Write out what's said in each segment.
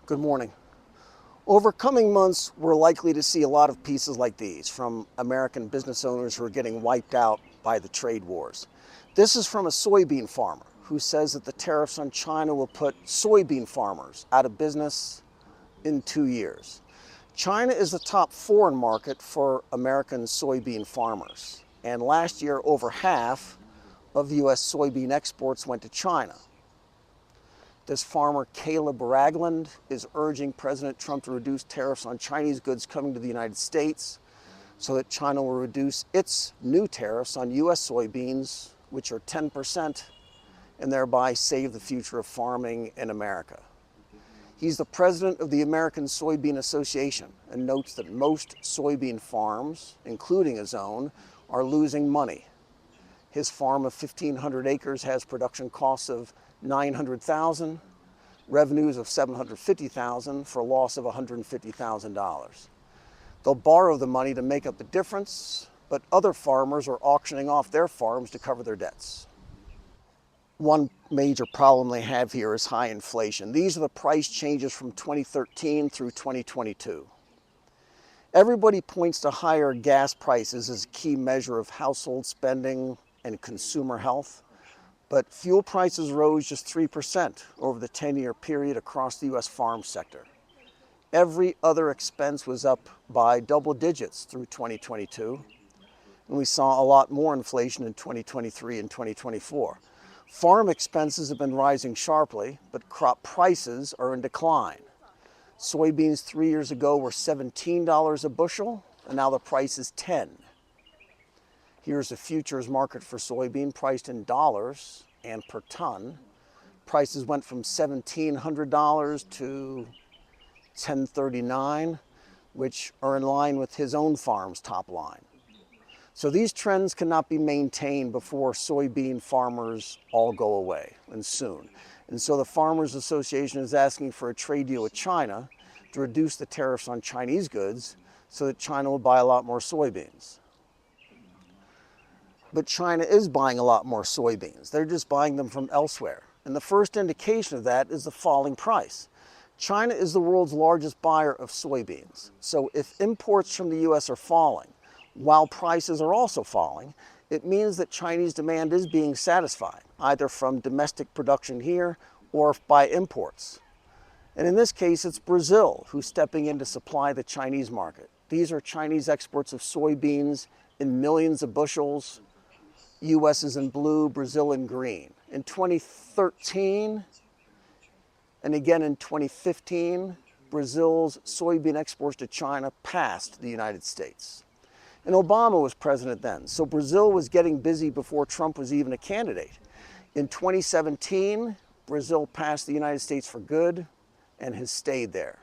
Good morning. Over coming months, we're likely to see a lot of pieces like these from American business owners who are getting wiped out by the trade wars. This is from a soybean farmer who says that the tariffs on China will put soybean farmers out of business in 2 years. China is the top foreign market for American soybean farmers. And last year, over half of U.S. soybean exports went to China. This farmer, Caleb Ragland, is urging President Trump to reduce tariffs on Chinese goods coming to the United States so that China will reduce its new tariffs on U.S. soybeans, which are 10%, and thereby save the future of farming in America. He's the president of the American Soybean Association and notes that most soybean farms, including his own, are losing money. His farm of 1,500 acres has production costs of $900,000, revenues of $750,000 for a loss of $150,000. They'll borrow the money to make up the difference, but other farmers are auctioning off their farms to cover their debts. One major problem they have here is high inflation. These are the price changes from 2013 through 2022. Everybody points to higher gas prices as a key measure of household spending and consumer health, but fuel prices rose just 3% over the 10-year period across the U.S. farm sector. Every other expense was up by double digits through 2022, and we saw a lot more inflation in 2023 and 2024. Farm expenses have been rising sharply, but crop prices are in decline. Soybeans 3 years ago were $17 a bushel, and now the price is $10. Here's the futures market for soybean priced in dollars and per ton. Prices went from $1,700 to $1,039, which are in line with his own farm's top line. So these trends cannot be maintained before soybean farmers all go away, and soon. And so the Farmers Association is asking for a trade deal with China to reduce the tariffs on Chinese goods so that China will buy a lot more soybeans. But China is buying a lot more soybeans. They're just buying them from elsewhere. And the first indication of that is the falling price. China is the world's largest buyer of soybeans. So if imports from the U.S. are falling, while prices are also falling, it means that Chinese demand is being satisfied, either from domestic production here or by imports. And in this case, it's Brazil who's stepping in to supply the Chinese market. These are Chinese exports of soybeans in millions of bushels. U.S. is in blue, Brazil in green. In 2013 and again in 2015, Brazil's soybean exports to China passed the United States. And Obama was president then, so Brazil was getting busy before Trump was even a candidate. In 2017, Brazil passed the United States for good and has stayed there.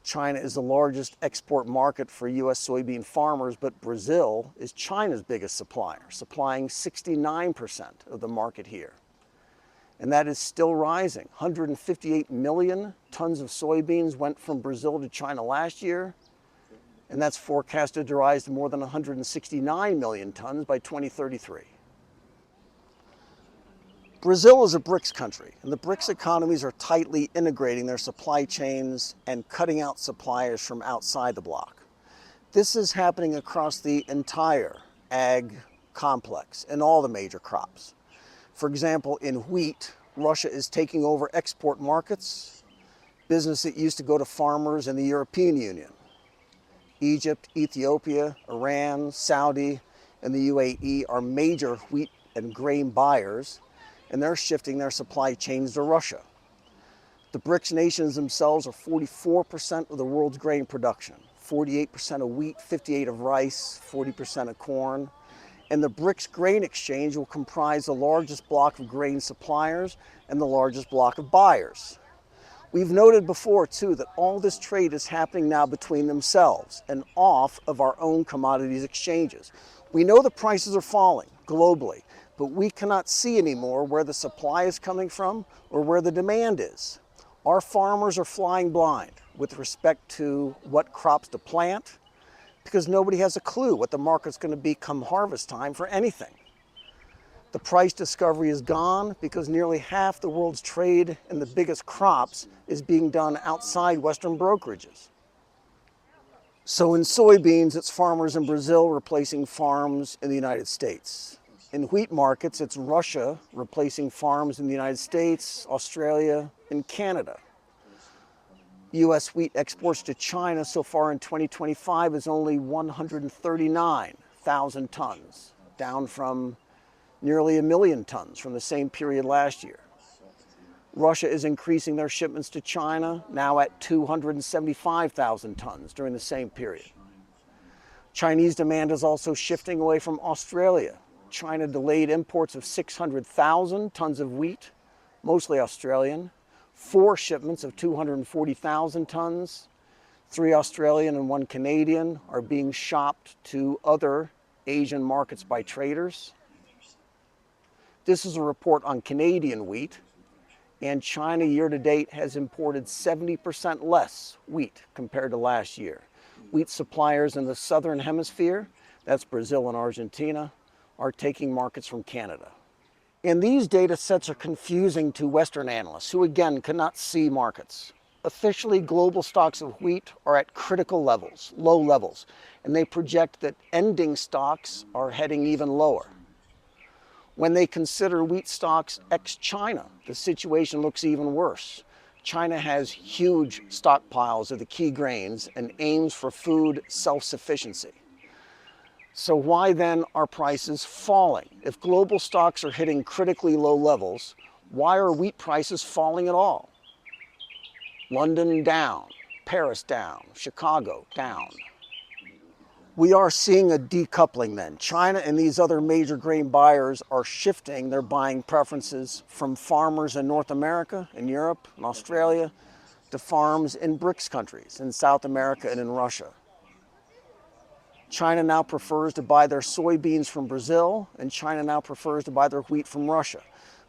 China is the largest export market for U.S. soybean farmers, but Brazil is China's biggest supplier, supplying 69% of the market here. And that is still rising. 158 million tons of soybeans went from Brazil to China last year, and that's forecasted to rise to more than 169 million tons by 2033. Brazil is a BRICS country, and the BRICS economies are tightly integrating their supply chains and cutting out suppliers from outside the bloc. This is happening across the entire ag complex and all the major crops. For example, in wheat, Russia is taking over export markets, business that used to go to farmers in the European Union. Egypt, Ethiopia, Iran, Saudi, and the UAE are major wheat and grain buyers, and they're shifting their supply chains to Russia. The BRICS nations themselves are 44% of the world's grain production, 48% of wheat, 58% of rice, 40% of corn. And the BRICS grain exchange will comprise the largest block of grain suppliers and the largest block of buyers. We've noted before, too, that all this trade is happening now between themselves and off of our own commodities exchanges. We know the prices are falling globally, but we cannot see anymore where the supply is coming from or where the demand is. Our farmers are flying blind with respect to what crops to plant because nobody has a clue what the market's going to be come harvest time for anything. The price discovery is gone because nearly half the world's trade in the biggest crops is being done outside Western brokerages. So in soybeans, it's farmers in Brazil replacing farms in the United States. In wheat markets, it's Russia replacing farms in the United States, Australia, and Canada. U.S. wheat exports to China so far in 2025 is only 139,000 tons, down from nearly 1 million tons from the same period last year. Russia is increasing their shipments to China, now at 275,000 tons during the same period. Chinese demand is also shifting away from Australia. China delayed imports of 600,000 tons of wheat, mostly Australian, 4 shipments of 240,000 tons, 3 Australian and 1 Canadian are being shopped to other Asian markets by traders. This is a report on Canadian wheat, and China year-to-date has imported 70% less wheat compared to last year. Wheat suppliers in the southern hemisphere, that's Brazil and Argentina, are taking markets from Canada. And these data sets are confusing to Western analysts who, again, cannot see markets. Officially, global stocks of wheat are at critical levels, low levels, and they project that ending stocks are heading even lower. When they consider wheat stocks ex-China, the situation looks even worse. China has huge stockpiles of the key grains and aims for food self-sufficiency. So why then are prices falling? If global stocks are hitting critically low levels, why are wheat prices falling at all? London down, Paris down, Chicago down. We are seeing a decoupling then. China and these other major grain buyers are shifting their buying preferences from farmers in North America, in Europe, and Australia, to farms in BRICS countries, in South America and in Russia. China now prefers to buy their soybeans from Brazil, and China now prefers to buy their wheat from Russia.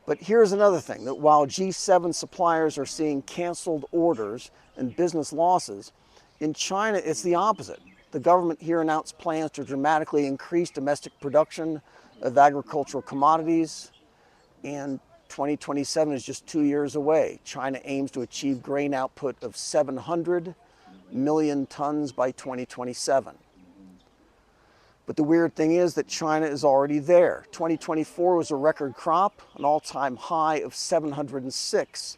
But here's another thing, that while G7 suppliers are seeing canceled orders and business losses, in China it's the opposite. The government here announced plans to dramatically increase domestic production of agricultural commodities, and 2027 is just 2 years away. China aims to achieve grain output of 700 million tons by 2027. But the weird thing is that China is already there. 2024 was a record crop, an all-time high of 706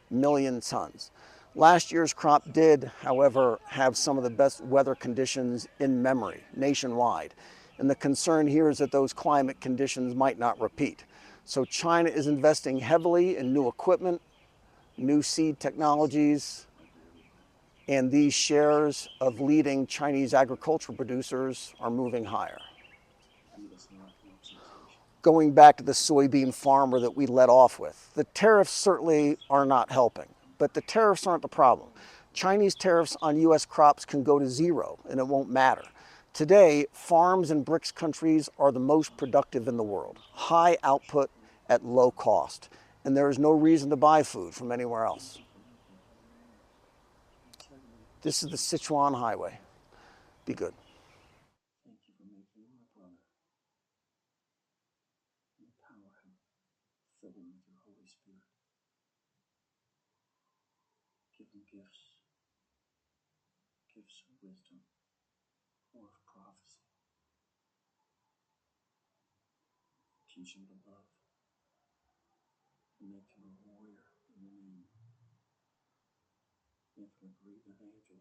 million tons. Last year's crop did, however, have some of the best weather conditions in memory nationwide. And the concern here is that those climate conditions might not repeat. So China is investing heavily in new equipment, new seed technologies, and these shares of leading Chinese agricultural producers are moving higher. Going back to the soybean farmer that we led off with, the tariffs certainly are not helping, but the tariffs aren't the problem. Chinese tariffs on U.S. crops can go to 0 and it won't matter. Today, farms in BRICS countries are the most productive in the world, high output at low cost, and there is no reason to buy food from anywhere else. This is the Sichuan Highway. Be good. Thank you for making him my brother. Empower him. Fill him with your Holy Spirit. Give him gifts. Gifts of wisdom or of prophecy. Teach him to love. And make him a warrior in your name. Make him a great evangel.